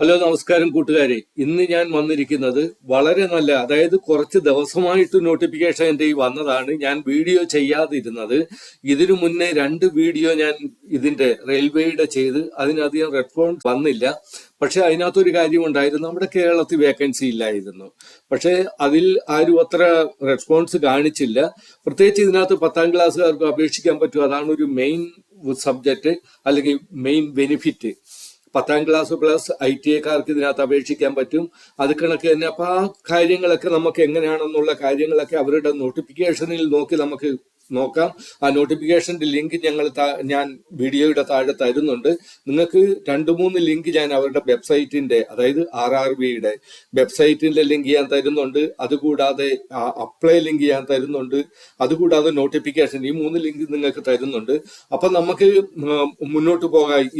Hello നമസ്കാരം കൂട്ടുകാരെ. ഇന്ന് ഞാൻ വന്നിരിക്കുന്നത് വളരെ നല്ല, അതായത് കുറച്ച് ദിവസമായിട്ട് നോട്ടിഫിക്കേഷൻ എൻ്റെ ഈ വന്നതാണ്. ഞാൻ വീഡിയോ ചെയ്യാതിരുന്നത്. ഇതിനു മുന്നേ 2 വീഡിയോ ഞാൻ ഇതിന്റെ റെയിൽവേയുടെ ചെയ്ത് അതിനധികം റെസ്പോൺസ് വന്നില്ല. പക്ഷെ അതിനകത്തൊരു കാര്യമുണ്ടായിരുന്നു, നമ്മുടെ കേരളത്തിൽ വേക്കൻസി ഇല്ലായിരുന്നു. പക്ഷെ അതിൽ ആരും അത്ര റെസ്പോൺസ് കാണിച്ചില്ല. പ്രത്യേകിച്ച് ഇതിനകത്ത് 10ാം ക്ലാസ്സുകാർക്ക് അപേക്ഷിക്കാൻ പറ്റും. അതാണ് ഒരു മെയിൻ സബ്ജക്റ്റ് അല്ലെങ്കിൽ മെയിൻ ബെനിഫിറ്റ്. 10ാം ക്ലാസ് പ്ലസ് ITIക്കാർക്ക് ഇതിനകത്ത് അപേക്ഷിക്കാൻ പറ്റും. അത് കണക്ക് തന്നെ അപ്പൊ ആ കാര്യങ്ങളൊക്കെ നമുക്ക് എങ്ങനെയാണെന്നുള്ള കാര്യങ്ങളൊക്കെ അവരുടെ നോട്ടിഫിക്കേഷനിൽ നോക്കി നമുക്ക് നോക്കാം. ആ നോട്ടിഫിക്കേഷന്റെ ലിങ്ക് ഞാൻ വീഡിയോയുടെ താഴെ തരുന്നുണ്ട്. നിങ്ങൾക്ക് 2-3 ലിങ്ക് ഞാൻ അവരുടെ വെബ്സൈറ്റിന്റെ, അതായത് RRBയുടെ വെബ്സൈറ്റിന്റെ ലിങ്ക് ഞാൻ തരുന്നുണ്ട്. അതുകൂടാതെ അപ്ലൈ ലിങ്ക് ഞാൻ തരുന്നുണ്ട്. അതുകൂടാതെ നോട്ടിഫിക്കേഷൻ, ഈ 3 ലിങ്ക് നിങ്ങൾക്ക് തരുന്നുണ്ട്. അപ്പൊ നമുക്ക് മുന്നോട്ട് പോകാം.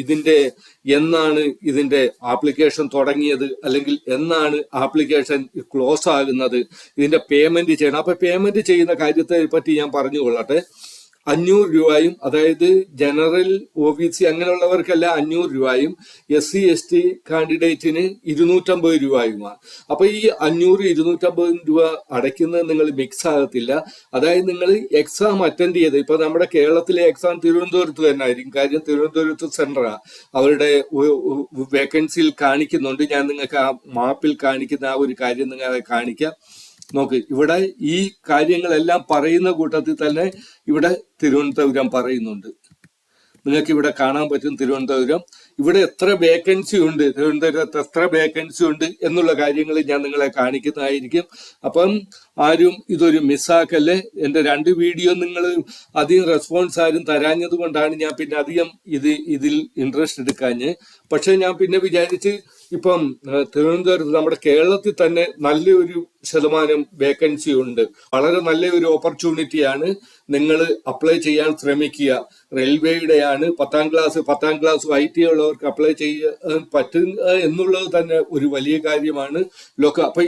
എന്നാണ് ഇതിന്റെ ആപ്ലിക്കേഷൻ തുടങ്ങിയത്, അല്ലെങ്കിൽ എന്നാണ് ആപ്ലിക്കേഷൻ ക്ലോസ് ആകുന്നത്, ഇതിന്റെ പേയ്മെന്റ് ചെയ്യണം. അപ്പൊ പേയ്മെന്റ് ചെയ്യുന്ന കാര്യത്തെ പറ്റി ഞാൻ പറഞ്ഞുകൊള്ളാം. 500 രൂപയും, അതായത് ജനറൽ OBC അങ്ങനെയുള്ളവർക്കെല്ലാം 500 രൂപയും, SC ST കാൻഡിഡേറ്റിന് 250 രൂപയുമാണ്. അപ്പൊ ഈ 500-250 രൂപ അടയ്ക്കുന്നത് നിങ്ങൾ മിക്സ് ആകത്തില്ല. അതായത് നിങ്ങൾ എക്സാം അറ്റൻഡ് ചെയ്ത്, ഇപ്പൊ നമ്മുടെ കേരളത്തിലെ എക്സാം തിരുവനന്തപുരത്ത് തന്നെ ആയിരിക്കും. കാര്യം തിരുവനന്തപുരത്ത് സെന്ററാ അവരുടെ വേക്കൻസിയിൽ കാണിക്കുന്നുണ്ട്. ഞാൻ നിങ്ങൾക്ക് ആ മാപ്പിൽ കാണിക്കുന്ന ആ ഒരു കാര്യം നിങ്ങളെ കാണിക്കാം. നോക്ക്, ഇവിടെ ഈ കാര്യങ്ങളെല്ലാം പറയുന്ന കൂട്ടത്തിൽ തന്നെ ഇവിടെ തിരുവനന്തപുരം പറയുന്നുണ്ട്. നിങ്ങൾക്ക് ഇവിടെ കാണാൻ പറ്റും തിരുവനന്തപുരം. ഇവിടെ എത്ര വേക്കൻസി ഉണ്ട്, തിരുവനന്തപുരത്ത് എത്ര വേക്കൻസി ഉണ്ട് എന്നുള്ള കാര്യങ്ങൾ ഞാൻ നിങ്ങളെ കാണിക്കുന്നതായിരിക്കും. അപ്പം ആരും ഇതൊരു മിസ്സാക്കല്ലേ. എൻ്റെ 2 വീഡിയോ നിങ്ങൾ അധികം റെസ്പോൺസ് ആരും തരാഞ്ഞത് കൊണ്ടാണ് ഞാൻ പിന്നെ അധികം ഇതിൽ ഇൻട്രസ്റ്റ് എടുക്കാഞ്ഞ്. പക്ഷെ ഞാൻ പിന്നെ വിചാരിച്ച് ഇപ്പം തിരുവനന്തപുരത്ത് നമ്മുടെ കേരളത്തിൽ തന്നെ നല്ലൊരു ശതമാനം വേക്കൻസി ഉണ്ട്. വളരെ നല്ലൊരു ഓപ്പർച്യൂണിറ്റിയാണ്. നിങ്ങൾ അപ്ലൈ ചെയ്യാൻ ശ്രമിക്കുക. റെയിൽവേയുടെയാണ്. 10ാം ക്ലാസ് IT ഉള്ളവർക്ക് അപ്ലൈ ചെയ്യാൻ പറ്റുക എന്നുള്ളത് തന്നെ ഒരു വലിയ കാര്യമാണ്. അപ്പൊ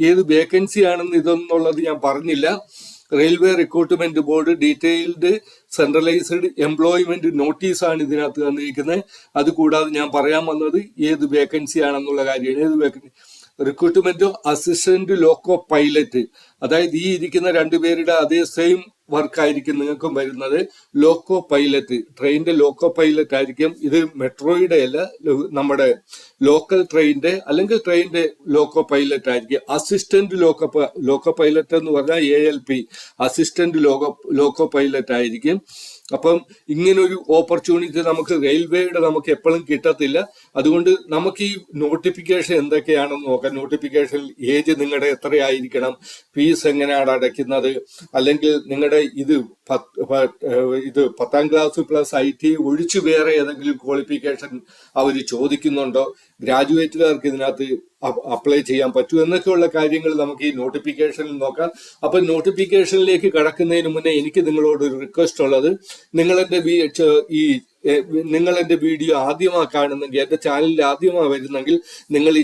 ഏത് വേക്കൻസി ആണെന്ന് ഇതെന്നുള്ളത് ഞാൻ പറഞ്ഞില്ല. Railway recruitment board detailed centralised employment നോട്ടീസാണ് ഇതിനകത്ത് തന്നിരിക്കുന്നത്. അതുകൂടാതെ ഞാൻ പറയാൻ വന്നത് ഏത് വേക്കൻസി ആണെന്നുള്ള കാര്യമാണ്. ഏത് vacancy? Recruitment assistant loco pilot, അതായത് ഈ ഇരിക്കുന്ന 2 പേരുടെ അതേ സെയിം വർക്കായിരിക്കും നിങ്ങൾക്കും വരുന്നത്. ലോക്കോ പൈലറ്റ്, ട്രെയിനിന്റെ ലോക്കോ പൈലറ്റ് ആയിരിക്കും. ഇത് മെട്രോയുടെ അല്ല, നമ്മുടെ ലോക്കൽ ട്രെയിനിന്റെ അല്ലെങ്കിൽ ട്രെയിനിന്റെ ലോക്കോ പൈലറ്റ് ആയിരിക്കും. അസിസ്റ്റന്റ് ലോക്കോ പൈലറ്റ് എന്ന് പറഞ്ഞാൽ ALP, അസിസ്റ്റന്റ് ലോക്കോ പൈലറ്റ് ആയിരിക്കും. അപ്പം ഇങ്ങനൊരു ഓപ്പർച്യൂണിറ്റി നമുക്ക് റെയിൽവേയുടെ നമുക്ക് എപ്പോഴും കിട്ടത്തില്ല. അതുകൊണ്ട് നമുക്ക് ഈ നോട്ടിഫിക്കേഷൻ എന്തൊക്കെയാണെന്ന് നോക്കാം. നോട്ടിഫിക്കേഷൻ ഏജ് നിങ്ങളുടെ എത്രയായിരിക്കണം, ഫീസ് എങ്ങനെയാണ് അടയ്ക്കുന്നത്, അല്ലെങ്കിൽ നിങ്ങളുടെ ഇത് 10ാം ക്ലാസ് പ്ലസ് IT ഒഴിച്ചു വേറെ ഏതെങ്കിലും ക്വാളിഫിക്കേഷൻ അവർ ചോദിക്കുന്നുണ്ടോ, ഗ്രാജുവേറ്റുകാർക്ക് ഇതിനകത്ത് അപ്ലൈ ചെയ്യാൻ പറ്റൂ എന്നൊക്കെയുള്ള കാര്യങ്ങൾ നമുക്ക് ഈ നോട്ടിഫിക്കേഷനിൽ നോക്കാം. അപ്പൊ നോട്ടിഫിക്കേഷനിലേക്ക് കടക്കുന്നതിന് മുന്നേ എനിക്ക് നിങ്ങളോട് ഒരു റിക്വസ്റ്റ് ഉള്ളത്, നിങ്ങൾ എന്റെ വീഡിയോ ആദ്യമായി കാണുന്നെങ്കിൽ, എന്റെ ചാനലിൽ ആദ്യമായി വരുന്നെങ്കിൽ നിങ്ങൾ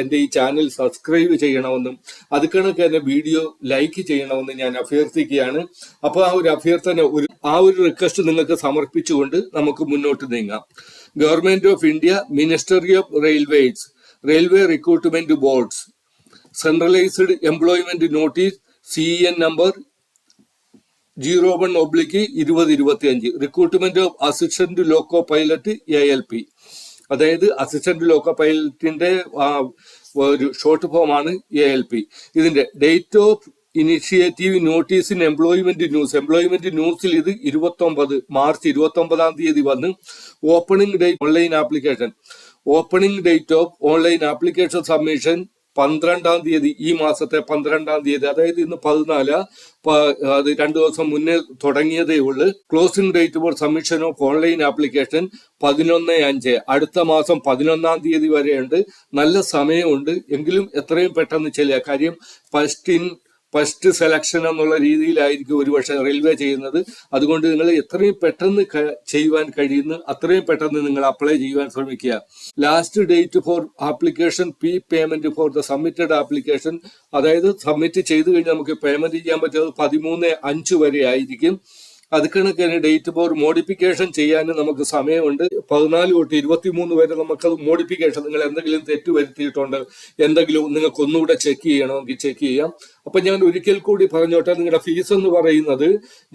എന്റെ ഈ ചാനൽ സബ്സ്ക്രൈബ് ചെയ്യണമെന്നും അത് കണക്ക് തന്നെ വീഡിയോ ലൈക്ക് ചെയ്യണമെന്നും ഞാൻ അഭ്യർത്ഥിക്കുകയാണ്. അപ്പൊ ആ ഒരു അഭ്യർത്ഥന, ആ ഒരു റിക്വസ്റ്റ് നിങ്ങൾക്ക് സമർപ്പിച്ചുകൊണ്ട് നമുക്ക് മുന്നോട്ട് നീങ്ങാം. Government of India, ministry of railways, railway recruitment boards, centralised employment notice CN number 01/2025, recruitment of assistant loco pilot ALP, അതായത് അസിസ്റ്റന്റ് ലോക്കോ പൈലറ്റിന്റെ ഒരു ഷോർട്ട് ഫോം ആണ് ALP. ഇതിന്റെ date of initiative notice in employment ന്യൂസിൽ ഇത് March 29 വന്ന്. Opening date online application, opening date of online application submission 12 ഈ മാസത്തെ 12, അതായത് ഇന്ന് 14, അത് 2 ദിവസം മുന്നേ തുടങ്ങിയതേ ഉള്ളു. Closing date for submission of online application 11/5, അടുത്ത മാസം 11 വരെയുണ്ട്. നല്ല സമയമുണ്ട്. എങ്കിലും എത്രയും പെട്ടെന്ന് ചെയ്യുക. കാര്യം ഫസ്റ്റ് സെലക്ഷൻ എന്നുള്ള രീതിയിലായിരിക്കും ഒരുപക്ഷെ റെയിൽവേ ചെയ്യുന്നത്. അതുകൊണ്ട് നിങ്ങൾ എത്രയും പെട്ടെന്ന് ചെയ്യുവാൻ കഴിയുന്ന അത്രയും പെട്ടെന്ന് നിങ്ങൾ അപ്ലൈ ചെയ്യുവാൻ ശ്രമിക്കുക. Last date for application payment for the submitted application, അതായത് സബ്മിറ്റ് ചെയ്ത് കഴിഞ്ഞാൽ നമുക്ക് പേയ്മെന്റ് ചെയ്യാൻ പറ്റുന്നത് 13/5 വരെ ആയിരിക്കും. അത് കണക്കിന് ഡേറ്റ് ഫോർ മോഡിഫിക്കേഷൻ ചെയ്യാനും നമുക്ക് സമയമുണ്ട്. 14 തൊട്ട് 23 വരെ നമുക്കത് മോഡിഫിക്കേഷൻ, നിങ്ങൾ എന്തെങ്കിലും തെറ്റ് വരുത്തിയിട്ടുണ്ട്, എന്തെങ്കിലും നിങ്ങൾക്ക് ഒന്നുകൂടെ ചെക്ക് ചെയ്യണമെങ്കിൽ ചെക്ക് ചെയ്യാം. അപ്പൊ ഞാൻ ഒരിക്കൽ കൂടി പറഞ്ഞോട്ടെ, നിങ്ങളുടെ ഫീസ് എന്ന് പറയുന്നത്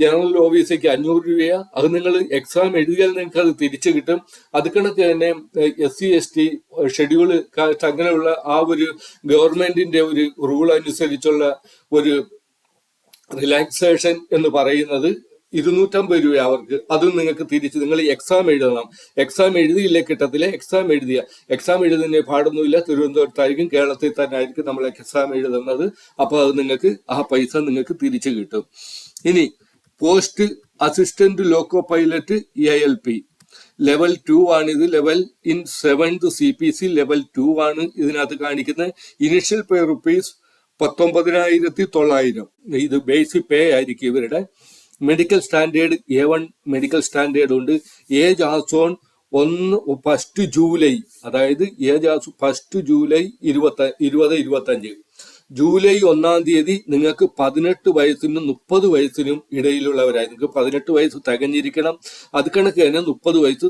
ജനറൽ ഓഫീസിലേക്ക് 500 രൂപയാ. അത് നിങ്ങൾ എക്സാം എഴുതിയാൽ നിങ്ങൾക്ക് അത് തിരിച്ചു കിട്ടും. അത് കണക്ക് തന്നെ SC ST ഷെഡ്യൂള് കാസ്റ്റ് അങ്ങനെയുള്ള ആ ഒരു ഗവൺമെന്റിന്റെ ഒരു റൂൾ അനുസരിച്ചുള്ള ഒരു റിലാക്സേഷൻ എന്ന് പറയുന്നത് 250 രൂപ അവർക്ക്. അതും നിങ്ങൾക്ക് തിരിച്ച് നിങ്ങൾ എക്സാം എഴുതണം. എക്സാം എഴുതിയില്ലേ കിട്ടത്തില്ല. എക്സാം എഴുതുന്നതിന് പാടൊന്നുമില്ല. തിരുവനന്തപുരത്തായിരിക്കും, കേരളത്തിൽ തന്നെ ആയിരിക്കും നമ്മൾ എക്സാം എഴുതുന്നത്. അപ്പൊ അത് നിങ്ങൾക്ക് ആ പൈസ നിങ്ങൾക്ക് തിരിച്ചു കിട്ടും. ഇനി post assistant loco pilot ALP level 2 ആണ് ഇത്. Level in 7th CPC level 2 ആണ് ഇതിനകത്ത് കാണിക്കുന്നത്. Initial pay rupees 19,900. ഇത് ബേസിക് പേ ആയിരിക്കും ഇവരുടെ. Medical standard A1 medical standard ഉണ്ട്. ഏജ് ആസ് ഓൺ 1 ജൂലൈ, അതായത് ഏജ് ആസ് 1 ജൂലൈ 2025. ജൂലൈ 1-ാം തീയതി നിങ്ങൾക്ക് 18 വയസ്സിനും 30 വയസ്സിനും ഇടയിലുള്ളവരായി. നിങ്ങൾക്ക് 18 വയസ്സ് തികഞ്ഞിരിക്കണം. അത് കണക്ക് തന്നെ 30 വയസ്സ്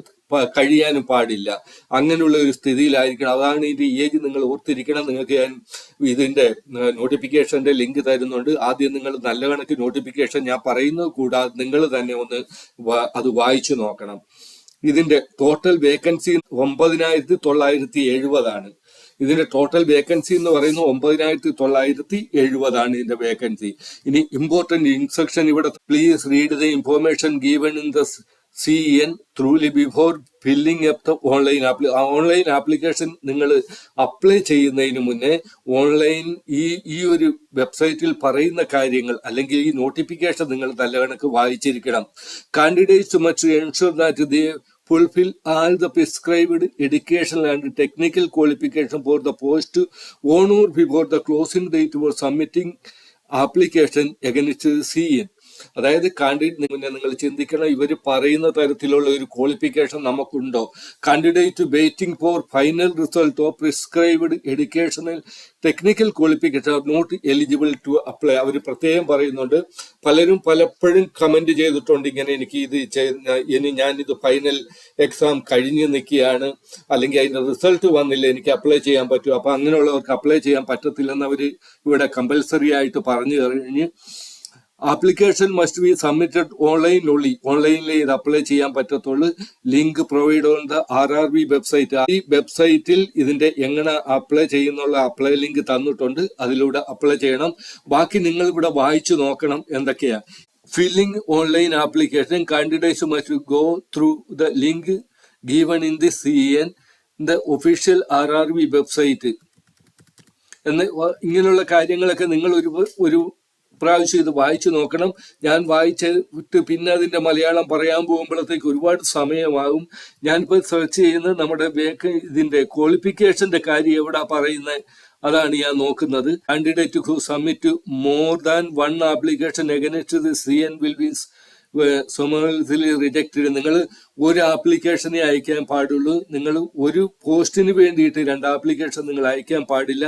കഴിയാനും പാടില്ല. അങ്ങനെയുള്ള ഒരു സ്ഥിതിയിലായിരിക്കണം. അതാണ് ഇതിന്റെ ഏജ് നിങ്ങൾ ഓർത്തിരിക്കണം. നിങ്ങൾക്ക് ഞാൻ ഇതിന്റെ നോട്ടിഫിക്കേഷന്റെ ലിങ്ക് തരുന്നുണ്ട്. ആദ്യം നിങ്ങൾ നല്ല കണക്ക് നോട്ടിഫിക്കേഷൻ ഞാൻ പറയുന്നത് കൂടാതെ നിങ്ങൾ തന്നെ ഒന്ന് അത് വായിച്ചു നോക്കണം. ഇതിന്റെ ടോട്ടൽ വേക്കൻസി 9,970 ആണ്. ഇതിന്റെ ടോട്ടൽ വേക്കൻസി എന്ന് പറയുന്നത് 9,970 ആണ് ഇതിന്റെ വേക്കൻസി. ഇനി ഇമ്പോർട്ടന്റ് ഇൻസ്ട്രക്ഷൻ ഇവിടെ, please read the information given in the CN truly before filling up the online application. നിങ്ങൾ അപ്ലൈ ചെയ്യുന്നതിന് മുന്നേ ഓൺലൈൻ ഈ ഒരു വെബ്സൈറ്റിൽ പറയുന്ന കാര്യങ്ങൾ അല്ലെങ്കിൽ ഈ നോട്ടിഫിക്കേഷൻ നിങ്ങൾ നല്ല കണക്ക് വായിച്ചിരിക്കണം. Candidates must ensure that they fulfill all the prescribed educational and technical qualification for the post on or before the closing date for submitting application against CN. അതായത് കാൻഡിഡേറ്റ് മുന്നേ നിങ്ങൾ ചിന്തിക്കണം, ഇവർ പറയുന്ന തരത്തിലുള്ള ഒരു ക്വാളിഫിക്കേഷൻ നമുക്കുണ്ടോ. Candidate waiting for final result of prescribed educational technical qualification are not eligible to apply. അവർ പ്രത്യേകം പറയുന്നുണ്ട്. പലരും പലപ്പോഴും കമന്റ് ചെയ്തിട്ടുണ്ട്, ഇങ്ങനെ എനിക്ക് ഇനി ഞാനിത് ഫൈനൽ എക്സാം കഴിഞ്ഞ് നിൽക്കുകയാണ്, അല്ലെങ്കിൽ അതിന്റെ റിസൾട്ട് വന്നില്ല, എനിക്ക് അപ്ലൈ ചെയ്യാൻ പറ്റും. അപ്പൊ അങ്ങനെയുള്ളവർക്ക് അപ്ലൈ ചെയ്യാൻ പറ്റത്തില്ലെന്ന് അവർ ഇവിടെ കമ്പൽസറി ആയിട്ട് പറഞ്ഞു കഴിഞ്ഞ്, application must be submitted online ഓൺലൈനിലേ ഇത് അപ്ലൈ ചെയ്യാൻ പറ്റത്തുള്ളൂ. Link provide on the RRB website. ഈ വെബ്സൈറ്റിൽ ഇതിന്റെ എങ്ങനെ അപ്ലൈ ചെയ്യുന്നുള്ള അപ്ലൈ ലിങ്ക് തന്നിട്ടുണ്ട്. അതിലൂടെ അപ്ലൈ ചെയ്യണം. ബാക്കി നിങ്ങൾ ഇവിടെ വായിച്ചു നോക്കണം എന്തൊക്കെയാ. Filling online application, candidates must go through the link given in the CN the official RRB website എന്ന് ഇങ്ങനെയുള്ള കാര്യങ്ങളൊക്കെ നിങ്ങൾ ഒരു പ്രാവശ്യം ഇത് വായിച്ചു നോക്കണം. ഞാൻ വായിച്ചിട്ട് പിന്നെ അതിന്റെ മലയാളം പറയാൻ പോകുമ്പോഴത്തേക്ക് ഒരുപാട് സമയമാകും. ഞാനിപ്പോൾ സെർച്ച് ചെയ്യുന്നത് നമ്മുടെ ഇതിന്റെ ക്വാളിഫിക്കേഷന്റെ കാര്യം എവിടെ പറയുന്നത് അതാണ് ഞാൻ നോക്കുന്നത്. Candidate who submit more than 1 application against the CN will be summarily rejected. നിങ്ങൾ ഒരു ആപ്ലിക്കേഷനെ അയക്കാൻ പാടുള്ളൂ. നിങ്ങൾ ഒരു പോസ്റ്റിന് വേണ്ടിയിട്ട് 2 ആപ്ലിക്കേഷൻ നിങ്ങൾ അയക്കാൻ പാടില്ല.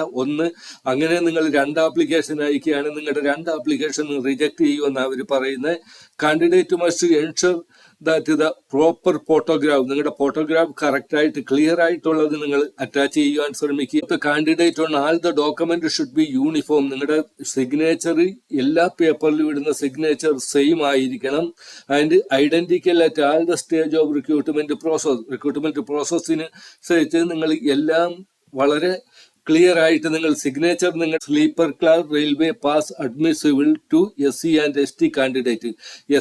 അങ്ങനെ നിങ്ങൾ 2 ആപ്ലിക്കേഷൻ അയക്കുകയാണ്, നിങ്ങളുടെ 2 ആപ്ലിക്കേഷൻ റിജക്ട് ചെയ്യുമെന്ന് അവർ പറയുന്നത്. Candidate must ensure that the proper photograph, നിങ്ങളുടെ ഫോട്ടോഗ്രാഫ് കറക്റ്റ് ആയിട്ട് ക്ലിയർ ആയിട്ടുള്ളത് നിങ്ങൾ അറ്റാച്ച് ചെയ്യാൻ ശ്രമിക്കുക. Candidate on all the document should be uniform. നിങ്ങളുടെ സിഗ്നേച്ചർ എല്ലാ പേപ്പറിലും ഇടുന്ന സിഗ്നേച്ചർ സെയിം ആയിരിക്കണം. And identical at all the stage of recruitment പ്രോസസ്സിന് അനുസരിച്ച് നിങ്ങൾ എല്ലാം വളരെ ക്ലിയർ ആയിട്ട് നിങ്ങൾ സിഗ്നേച്ചർ, നിങ്ങൾ sleeper class railway pass admissible to SC and ST candidate.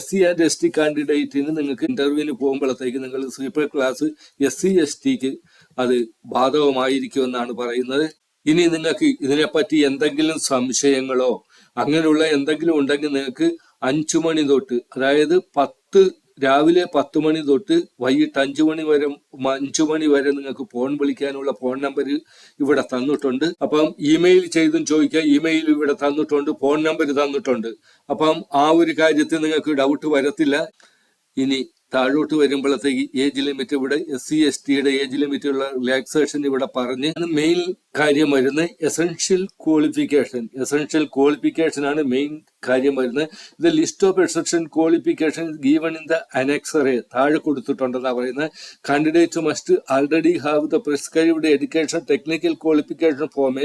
SC and ST കാൻഡിഡേറ്റിന് നിങ്ങൾക്ക് ഇന്റർവ്യൂവിന് പോകുമ്പോഴത്തേക്ക് നിങ്ങൾ സ്ലീപ്പർ ക്ലാസ് SC STക്ക് അത് ബാധകമായിരിക്കുമെന്നാണ് പറയുന്നത്. ഇനി നിങ്ങൾക്ക് ഇതിനെപ്പറ്റി എന്തെങ്കിലും സംശയങ്ങളോ അങ്ങനെയുള്ള എന്തെങ്കിലും ഉണ്ടെങ്കിൽ നിങ്ങൾക്ക് 5 മണി തൊട്ട്, അതായത് രാവിലെ 10 മണി തൊട്ട് വൈകിട്ട് 5 മണി വരെ നിങ്ങൾക്ക് ഫോൺ വിളിക്കാനുള്ള ഫോൺ നമ്പർ ഇവിടെ തന്നിട്ടുണ്ട്. അപ്പം ഇമെയിൽ ചെയ്തും ചോദിക്കാം. ഇമെയിൽ ഇവിടെ തന്നിട്ടുണ്ട്, ഫോൺ നമ്പർ തന്നിട്ടുണ്ട്. അപ്പം ആ ഒരു കാര്യത്തിൽ നിങ്ങൾക്ക് ഡൗട്ട് വരത്തില്ല. ഇനി താഴോട്ട് വരുമ്പോഴത്തേക്ക് ഏജ് ലിമിറ്റ് ഇവിടെ SC STയുടെ ഏജ് ലിമിറ്റുള്ള റിലാക്സേഷൻ ഇവിടെ പറഞ്ഞ് മെയിൻ കാര്യം വരുന്നത് എസെൻഷ്യൽ ക്വാളിഫിക്കേഷൻ ആണ് മെയിൻ കാര്യം വരുന്നത്. ഇത് list of exception qualification given in the അനക്സറെ താഴെ കൊടുത്തിട്ടുണ്ടെന്നാ പറയുന്നത്. Candidate must already have the prescribed education technical qualification from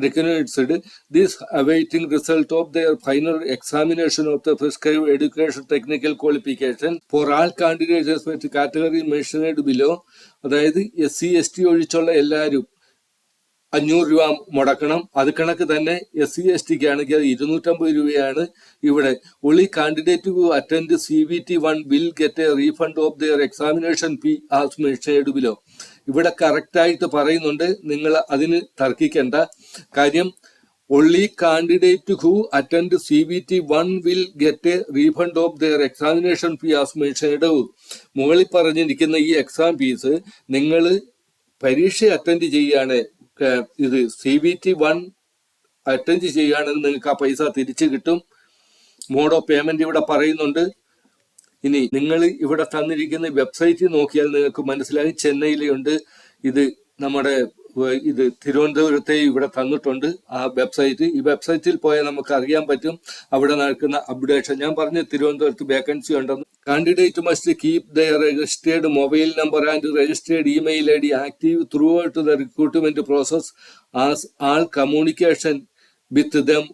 recognised this awaiting result of their final examination of the prescribed education technical qualification for all candidates with category mentioned below. അതായത് SC/ST ഒഴിച്ചുള്ള എല്ലാവരും 500 രൂപ മുടക്കണം. അത് കണക്ക് തന്നെ SC/STക്ക് ആണെങ്കിൽ 250 രൂപയാണ്. ഇവിടെ only candidate who attend CBT1 will get a refund of their examination fee as mentioned below. ഇവിടെ കറക്റ്റായിട്ട് പറയുന്നുണ്ട്, നിങ്ങൾ അതിന് തർക്കിക്കേണ്ട കാര്യം. Only candidate who attend CBT1 will get a refund of their examination fee as mentioned. മുകളിൽ പറഞ്ഞിരിക്കുന്ന ഈ exam fees നിങ്ങൾ പരീക്ഷ അറ്റൻഡ് ചെയ്യുകയാണ്, ഇത് CBT1 അറ്റൻഡ് ചെയ്യുകയാണെങ്കിൽ നിങ്ങൾക്ക് ആ പൈസ തിരിച്ചു കിട്ടും. മോഡ് ഓഫ് പേയ്മെന്റ് ഇവിടെ പറയുന്നുണ്ട്. ഇനി നിങ്ങൾ ഇവിടെ തന്നിരിക്കുന്ന വെബ്സൈറ്റിൽ നോക്കിയാൽ നിങ്ങൾക്ക് മനസ്സിലായി, ചെന്നൈയിലുണ്ട് ഇത്, നമ്മുടെ ഇത് തിരുവനന്തപുരത്തെ ഇവിടെ തന്നിട്ടുണ്ട് ആ വെബ്സൈറ്റ്. ഈ വെബ്സൈറ്റിൽ പോയാൽ നമുക്ക് അറിയാൻ പറ്റും അവിടെ നടക്കുന്ന അപ്ഡേഷൻ. ഞാൻ പറഞ്ഞു തിരുവനന്തപുരത്ത് വേക്കൻസി ഉണ്ടെന്ന്. Candidate must keep their registered mobile number and registered email ID active throughout the recruitment process as all communication with them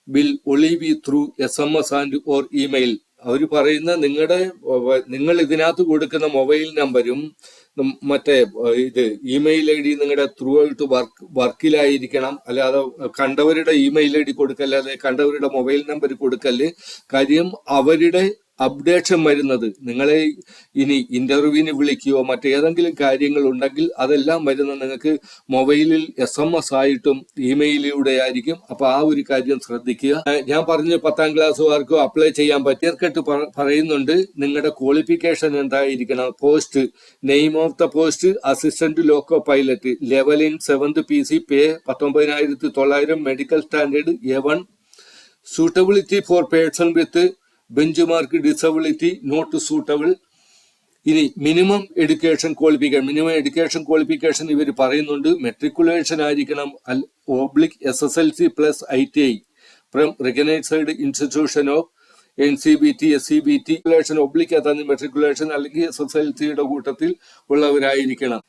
will only be through SMS and or email. അവർ പറയുന്ന നിങ്ങൾ ഇതിനകത്ത് കൊടുക്കുന്ന mobile നമ്പരും മറ്റേ ഇത് email ID നിങ്ങളുടെ throughout വർക്കിലായിരിക്കണം. അല്ലാതെ കണ്ടവരുടെ ഇമെയിൽ ID കൊടുക്കല്ല, അല്ലെ കണ്ടവരുടെ മൊബൈൽ നമ്പർ കൊടുക്കല്. കാര്യം അവരുടെ അപ്ഡേഷൻ വരുന്നത് നിങ്ങളെ ഇനി ഇന്റർവ്യൂവിന് വിളിക്കുകയോ മറ്റേതെങ്കിലും കാര്യങ്ങൾ ഉണ്ടെങ്കിൽ അതെല്ലാം വരുന്നത് നിങ്ങൾക്ക് മൊബൈലിൽ SMS ആയിട്ടും ഇമെയിലിലൂടെ ആയിരിക്കും. അപ്പൊ ആ ഒരു കാര്യം ശ്രദ്ധിക്കുക. ഞാൻ പറഞ്ഞ 10ാം ക്ലാസ്സുകാർക്കോ അപ്ലൈ ചെയ്യാൻ പറ്റിയർക്കെട്ട് പറയുന്നുണ്ട് നിങ്ങളുടെ ക്വാളിഫിക്കേഷൻ എന്തായിരിക്കണം. Post name of the post assistant loco pilot, level in 7th PC, pay 19,900, medical standard A1, suitability for person with benchmark disability not suitable. ഇനി മിനിമം എഡ്യൂക്കേഷൻ ക്വാളിഫിക്കേഷൻ ഇവർ പറയുന്നുണ്ട്. മെട്രിക്കുലേഷൻ ആയിരിക്കണം /SSLC plus ITI from recognised institution of NCBT SCBT matriculation അല്ലെങ്കിൽ SSLCയുടെ കൂട്ടത്തിൽ ഉള്ളവരായിരിക്കണം.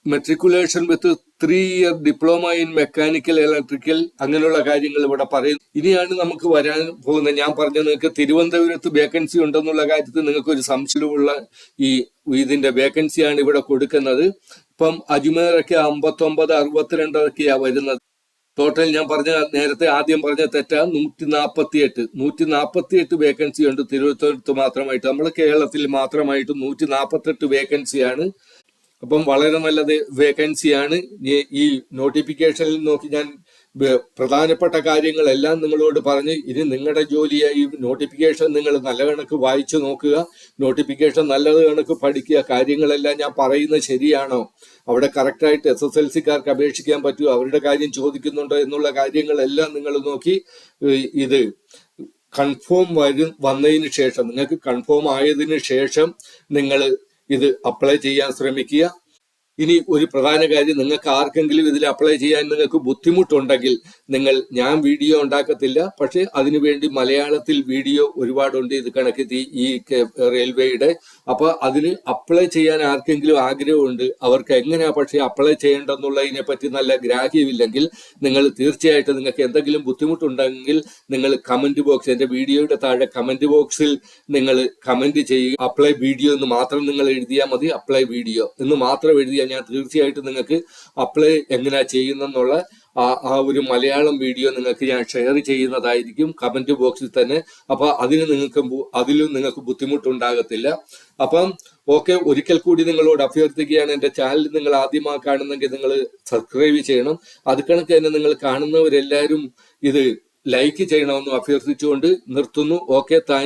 Matriculation with 3 year diploma in mechanical electrical, അങ്ങനെയുള്ള കാര്യങ്ങൾ ഇവിടെ പറയുന്നു. ഇനിയാണ് നമുക്ക് വരാൻ പോകുന്നത്. ഞാൻ പറഞ്ഞ നിങ്ങൾക്ക് തിരുവനന്തപുരത്ത് വേക്കൻസി ഉണ്ടെന്നുള്ള കാര്യത്തിൽ നിങ്ങൾക്ക് ഒരു സംശയമുള്ള ഇതിന്റെ വേക്കൻസിയാണ് ഇവിടെ കൊടുക്കുന്നത്. ഇപ്പം അജ്മീറൊക്കെ 59, 62 വരുന്നത്. ടോട്ടൽ ഞാൻ നേരത്തെ ആദ്യം പറഞ്ഞ തെറ്റാ, 148 വേക്കൻസി ഉണ്ട് തിരുവനന്തപുരത്ത് മാത്രമായിട്ട്. നമ്മുടെ കേരളത്തിൽ മാത്രമായിട്ട് 148 വേക്കൻസിയാണ്. അപ്പം വളരെ നല്ല വേക്കൻസിയാണ്. ഈ നോട്ടിഫിക്കേഷനിൽ നോക്കി ഞാൻ പ്രധാനപ്പെട്ട കാര്യങ്ങളെല്ലാം നിങ്ങളോട് പറഞ്ഞ്, ഇനി നിങ്ങളുടെ ജോലിയായി നോട്ടിഫിക്കേഷൻ നിങ്ങൾ നല്ല കണക്ക് വായിച്ചു നോക്കുക, നോട്ടിഫിക്കേഷൻ നല്ലത് കണക്ക് പഠിക്കുക. കാര്യങ്ങളെല്ലാം ഞാൻ പറയുന്നത് ശരിയാണോ, അവിടെ കറക്റ്റായിട്ട് SSLCക്കാർക്ക് അപേക്ഷിക്കാൻ പറ്റുമോ, അവരുടെ കാര്യം ചോദിക്കുന്നുണ്ടോ എന്നുള്ള കാര്യങ്ങളെല്ലാം നിങ്ങൾ നോക്കി ഇത് കൺഫേം വന്നതിന് ശേഷം, നിങ്ങൾക്ക് കൺഫേം ആയതിനു ശേഷം നിങ്ങൾ ഇത് അപ്ലൈ ചെയ്യാൻ ശ്രമിക്കുക. ഇനി ഒരു പ്രധാന കാര്യം, നിങ്ങൾക്ക് ആർക്കെങ്കിലും ഇതിൽ അപ്ലൈ ചെയ്യാൻ നിങ്ങൾക്ക് ബുദ്ധിമുട്ടുണ്ടെങ്കിൽ ഞാൻ വീഡിയോ ഉണ്ടാക്കത്തില്ല, പക്ഷെ അതിനുവേണ്ടി മലയാളത്തിൽ വീഡിയോ ഒരുപാടുണ്ട് ഇത് കണക്ക് ഈ റെയിൽവേയുടെ. അപ്പൊ അതിന് അപ്ലൈ ചെയ്യാൻ ആർക്കെങ്കിലും ആഗ്രഹമുണ്ട്, അവർക്ക് എങ്ങനെയാ പക്ഷെ അപ്ലൈ ചെയ്യേണ്ടെന്നുള്ളതിനെ പറ്റി നല്ല ഗ്രാഹ്യമില്ലെങ്കിൽ നിങ്ങൾ തീർച്ചയായിട്ടും നിങ്ങൾക്ക് എന്തെങ്കിലും ബുദ്ധിമുട്ടുണ്ടെങ്കിൽ നിങ്ങൾ കമന്റ് ബോക്സ്, എന്റെ വീഡിയോയുടെ താഴെ കമന്റ് ബോക്സിൽ നിങ്ങൾ കമന്റ് ചെയ്യുക. അപ്ലൈ വീഡിയോ എന്ന് മാത്രം നിങ്ങൾ എഴുതിയാൽ മതി. അപ്ലൈ വീഡിയോ എന്ന് മാത്രം എഴുതിയാൽ ഞാൻ തീർച്ചയായിട്ടും നിങ്ങൾക്ക് അപ്ലൈ എങ്ങനെയാ ചെയ്യുന്നെന്നുള്ള ആ ഒരു മലയാളം വീഡിയോ നിങ്ങൾക്ക് ഞാൻ ഷെയർ ചെയ്യുന്നതായിരിക്കും കമന്റ് ബോക്സിൽ തന്നെ. അപ്പൊ അതിലും നിങ്ങൾക്ക് ബുദ്ധിമുട്ടുണ്ടാകത്തില്ല. അപ്പം ഓക്കെ, ഒരിക്കൽ കൂടി നിങ്ങളോട് അഭ്യർത്ഥിക്കുകയാണ്, എന്റെ ചാനൽ നിങ്ങൾ ആദ്യമായി കാണുന്നെങ്കിൽ നിങ്ങൾ സബ്സ്ക്രൈബ് ചെയ്യണം. അത് കണക്ക് തന്നെ നിങ്ങൾ കാണുന്നവരെല്ലാവരും ഇത് ലൈക്ക് ചെയ്യണമെന്ന് അഭ്യർത്ഥിച്ചുകൊണ്ട് നിർത്തുന്നു. Okay, thank